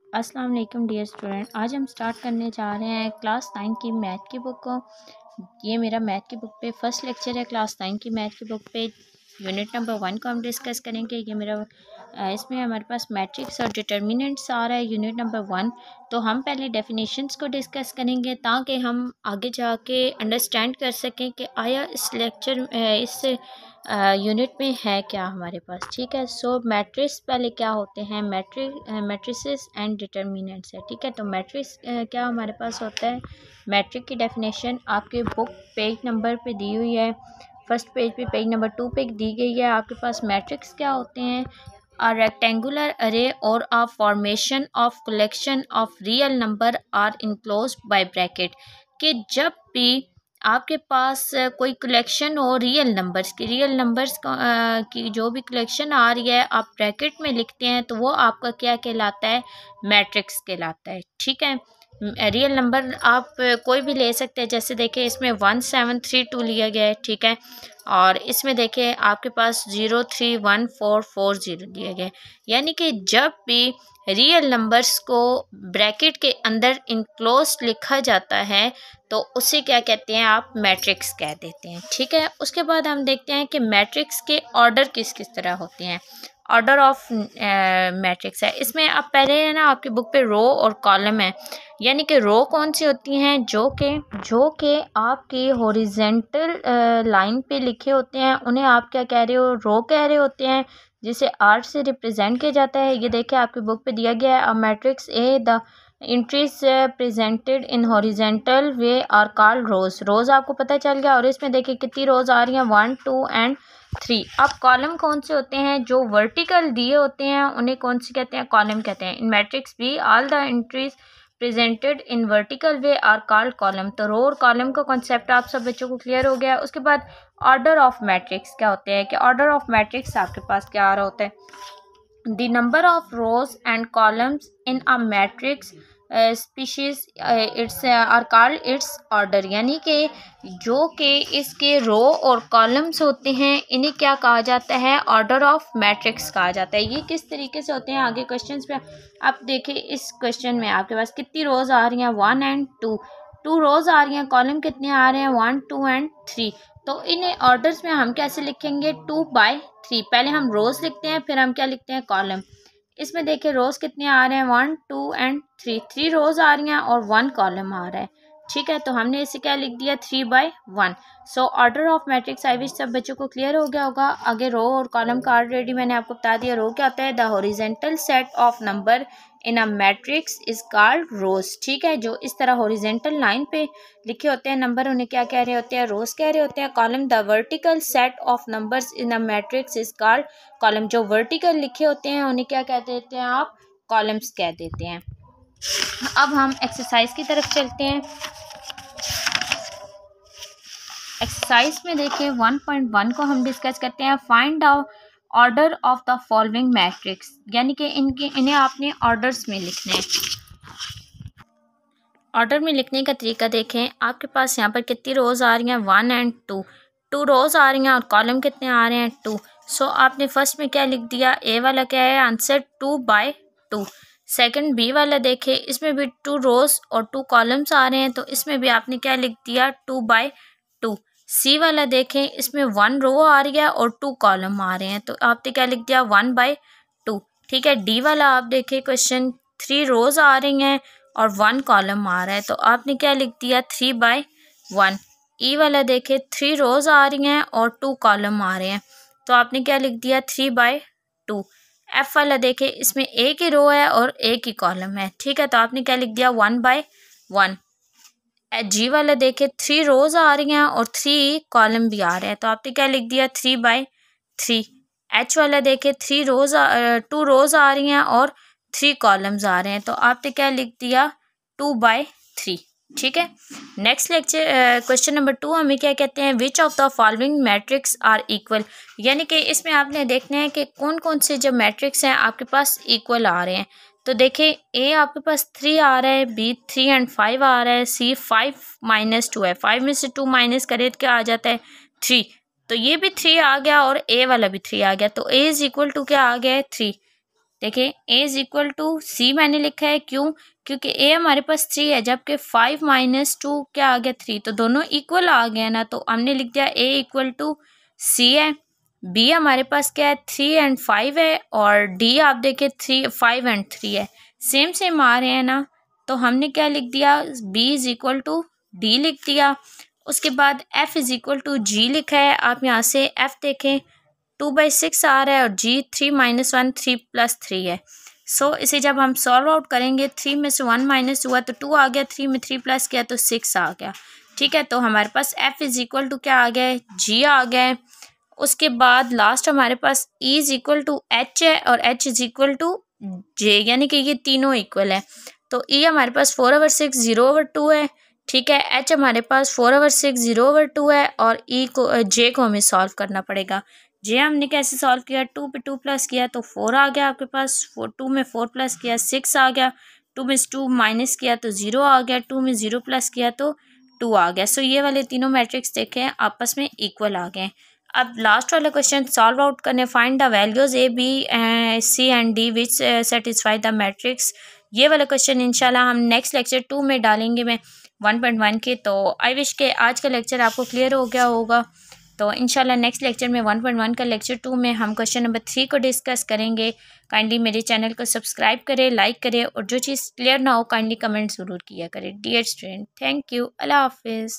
अस्सलाम वालेकुम dear student. आज हम स्टार्ट करने जा रहे हैं क्लास 9 की मैथ की बुक को। ये मेरा मैथ की बुक पे फर्स्ट लेक्चर है। क्लास 9 की मैथ की बुक पे यूनिट नंबर 1 को हम डिस्कस करेंगे। ये मेरा इसमें हमारे पास मैट्रिक्स और डिटर्मिनेंट्स आ रहा है यूनिट नंबर 1। तो हम पहले डेफिनेशंस को डिस्कस करेंगे ताकि हम आगे जाके अंडरस्टैंड कर सकें कि आया इस लेक्चर इस यूनिट में है क्या हमारे पास। ठीक है, सो मैट्रिक्स पहले क्या होते हैं, मैट्रिसेस एंड डिटर्मिनेंट्स है। ठीक है, तो मैट्रिक्स क्या हमारे पास होता है। मैट्रिक की डेफिनेशन आपके बुक पेज नंबर पे दी हुई है। फर्स्ट पेज पे पेज नंबर 2 पे दी गई है। आपके पास मैट्रिक्स क्या होते हैं, a rectangular array or a formation of collection of real number are enclosed by bracket। कि जब भी आपके पास कोई कलेक्शन हो रियल नंबर्स की जो भी कलेक्शन आ रही है आप ब्रैकेट में लिखते हैं तो वो आपका क्या कहलाता है, मैट्रिक्स कहलाता है। ठीक है, रियल नंबर आप कोई भी ले सकते हैं। जैसे देखें इसमें 1732 लिया गया है। ठीक है, और इसमें देखें आपके पास 031440 दिया गया है। यानी कि जब भी रियल नंबर्स को ब्रैकेट के अंदर इनक्लोज लिखा जाता है तो उसे क्या कहते हैं, आप मैट्रिक्स कह देते हैं। ठीक है, उसके बाद हम देखते हैं कि मैट्रिक्स के ऑर्डर किस किस तरह होते हैं। ऑर्डर ऑफ मैट्रिक्स है। इसमें अब पहले है ना आपकी बुक पे रो और कॉलम है। यानी कि रो कौन सी होती हैं, जो कि आपकी हॉरिजेंटल लाइन पे लिखे होते हैं, उन्हें आप क्या कह रहे हो, रो कह रहे होते हैं, जिसे आर से रिप्रेजेंट किया जाता है। ये देखिए आपकी बुक पे दिया गया है, a matrix A the entries presented in horizontal way are called rows. Rows आपको पता चल गया। और इसमें देखिए कितनी रोज आ रही हैं, 1 2 एंड 3। अब कॉलम कौन से होते हैं, जो वर्टिकल दिए होते हैं उन्हें कौन सी कहते हैं, कॉलम कहते हैं। In matrix B all the entries presented in vertical way are called column. तो रो और कॉलम का कॉन्सेप्ट आप सब बच्चों को क्लियर हो गया। उसके बाद ऑर्डर ऑफ मैट्रिक्स क्या होते हैं, कि ऑर्डर ऑफ मैट्रिक्स आपके पास क्या आ रहा होता है, the number of rows and columns in a matrix species its are called its order. यानी कि जो कि इसके रो और कॉलम्स होते हैं इन्हें क्या कहा जाता है, ऑर्डर ऑफ मैट्रिक्स कहा जाता है। ये किस तरीके से होते हैं आगे क्वेश्चंस पे आप देखिए। इस क्वेश्चन में आपके पास कितनी रोज आ रही हैं, 1 एंड 2। 2 रोज आ रही हैं, कॉलम कितने आ रहे हैं, 1 2 एंड 3। तो इन्हें ऑर्डर्स में हम कैसे लिखेंगे, 2/3। पहले हम रोज लिखते हैं फिर हम क्या लिखते हैं, कॉलम। इसमें देखिए रोज कितने आ रहे हैं, 1 2 एंड 3। 3 रोज आ रही हैं और 1 कॉलम आ रहा है। ठीक है, तो हमने इसे क्या लिख दिया, 3/1। सो ऑर्डर ऑफ मैट्रिक्स आई विच सब बच्चों को क्लियर हो गया होगा। आगे रो और कॉलम का ऑलरेडी मैंने आपको बता दिया। रो क्या होता है, the horizontal set of number in a matrix is called rows. ठीक है, जो इस तरह हॉरिजेंटल लाइन पे लिखे होते हैं नंबर उन्हें क्या कह रहे होते हैं, रोज कह रहे होते हैं। Column the vertical set of numbers in a matrix is called column. जो वर्टिकल लिखे होते हैं उन्हें क्या कह देते हैं आप, कॉलम्स कह देते हैं। अब हम एक्सरसाइज की तरफ चलते हैं। एक्सरसाइज में देखिए 1.1 को हम डिस्कस करते हैं। Find out order of the following matrix. यानी कि इन्हें आपने ऑर्डर्स में लिखना है। ऑर्डर में लिखने का तरीका देखें। आपके पास यहाँ पर कितनी रोज आ रही हैं, 1 एंड 2। 2 रोज आ रही हैं और कॉलम कितने आ रहे हैं, 2। सो आपने फर्स्ट में क्या लिख दिया, ए वाला क्या है आंसर, 2/2। सेकंड बी वाला देखें, इसमें भी 2 रोज और 2 कॉलम्स आ रहे हैं तो इसमें भी आपने क्या लिख दिया, 2/2। सी वाला देखें, इसमें 1 रो आ रही है और 2 कॉलम आ रहे हैं तो आपने क्या लिख दिया, 1/2। ठीक है, डी वाला आप देखें क्वेश्चन, 3 रोज आ रही हैं और 1 कॉलम आ रहा है तो आपने क्या लिख दिया, 3/1। ई वाला देखे, 3 रोज आ रही हैं और 2 कॉलम आ रहे हैं तो आपने क्या लिख दिया, 3/2। एफ वाला देखे, इसमें एक ही रो है और एक ही कॉलम है। ठीक है, तो आपने क्या लिख दिया, 1/1। जी वाला देखे, 3 रोज आ रही हैं और 3 कॉलम भी आ रहे हैं तो आपने क्या लिख दिया, 3/3। एच वाला देखे, 2 रोज आ रही हैं और 3 कॉलम्स आ रहे हैं तो आपने क्या लिख दिया, 2/3। ठीक है, नेक्स्ट लेक्चर क्वेश्चन नंबर 2 हमें क्या कहते हैं, which of the following matrix are equal. यानी कि इसमें आपने देखना है कि कौन कौन से जो मैट्रिक्स हैं आपके पास इक्वल आ रहे हैं। तो देखिए ए आपके पास 3 आ रहा है, बी 3 एंड 5 आ रहा है, सी 5 - 2 है। 5 में से 2 माइनस करें तो क्या आ जाता है, 3। तो ये भी 3 आ गया और ए वाला भी 3 आ गया तो ए इज इक्वल टू क्या आ गया है, 3। देखिए ए इज़ इक्वल टू सी मैंने लिखा है, क्यों? क्योंकि ए हमारे पास 3 है, जबकि 5 माइनस 2 क्या आ गया 3, तो दोनों इक्वल आ गए ना, तो हमने लिख दिया ए इक्वल टू सी है। बी हमारे पास क्या है 3 एंड 5 है, और डी आप देखिए 3 5 एंड 3 है, सेम सेम आ रहे हैं ना, तो हमने क्या लिख दिया B is equal to D लिख दिया। उसके बाद F is equal to G लिखा है, आप यहाँ से एफ देखें 2/6 आ रहा है, और जी 3 माइनस 1 3 प्लस 3 है। सो इसे जब हम सॉल्व आउट करेंगे 3 में से 1 माइनस हुआ तो 2 आ गया, 3 में 3 प्लस किया तो 6 आ गया। ठीक है, तो हमारे पास एफ इज़ इक्वल टू क्या आ गया है जी आ गया है। उसके बाद लास्ट हमारे पास E is equal to H है, और एच इज़ इक्वल टू जे, यानी कि ये तीनों इक्वल है। तो ई हमारे पास 4/6 0/2 है। ठीक है, एच हमारे पास 4/6 0/2 है, और ई को जे को हमें सॉल्व करना पड़ेगा। जे हमने कैसे सॉल्व किया, 2 पे 2 प्लस किया तो 4 आ गया आपके पास, 2 में 4 प्लस किया 6 आ गया, 2 में 2 माइनस किया तो 0 आ गया, 2 में 0 प्लस किया तो 2 आ गया। सो ये वाले तीनों मैट्रिक्स देखें आपस में इक्वल आ गए। अब लास्ट वाला क्वेश्चन सॉल्व आउट करने, find the values A B C and D which satisfy the matrix. ये वाला क्वेश्चन इंशाल्लाह हम नेक्स्ट लेक्चर 2 में डालेंगे मैं 1.1 के। तो आई विश के आज का लेक्चर आपको क्लियर हो गया होगा। तो इंशाल्लाह नेक्स्ट लेक्चर में 1.1 का लेक्चर 2 में हम क्वेश्चन नंबर 3 को डिस्कस करेंगे। काइंडली मेरे चैनल को सब्सक्राइब करें, लाइक करें, और जो चीज़ क्लियर ना हो काइंडली कमेंट ज़रूर किया करें। डियर स्टूडेंट, थैंक यू, अल्लाह हाफिज़।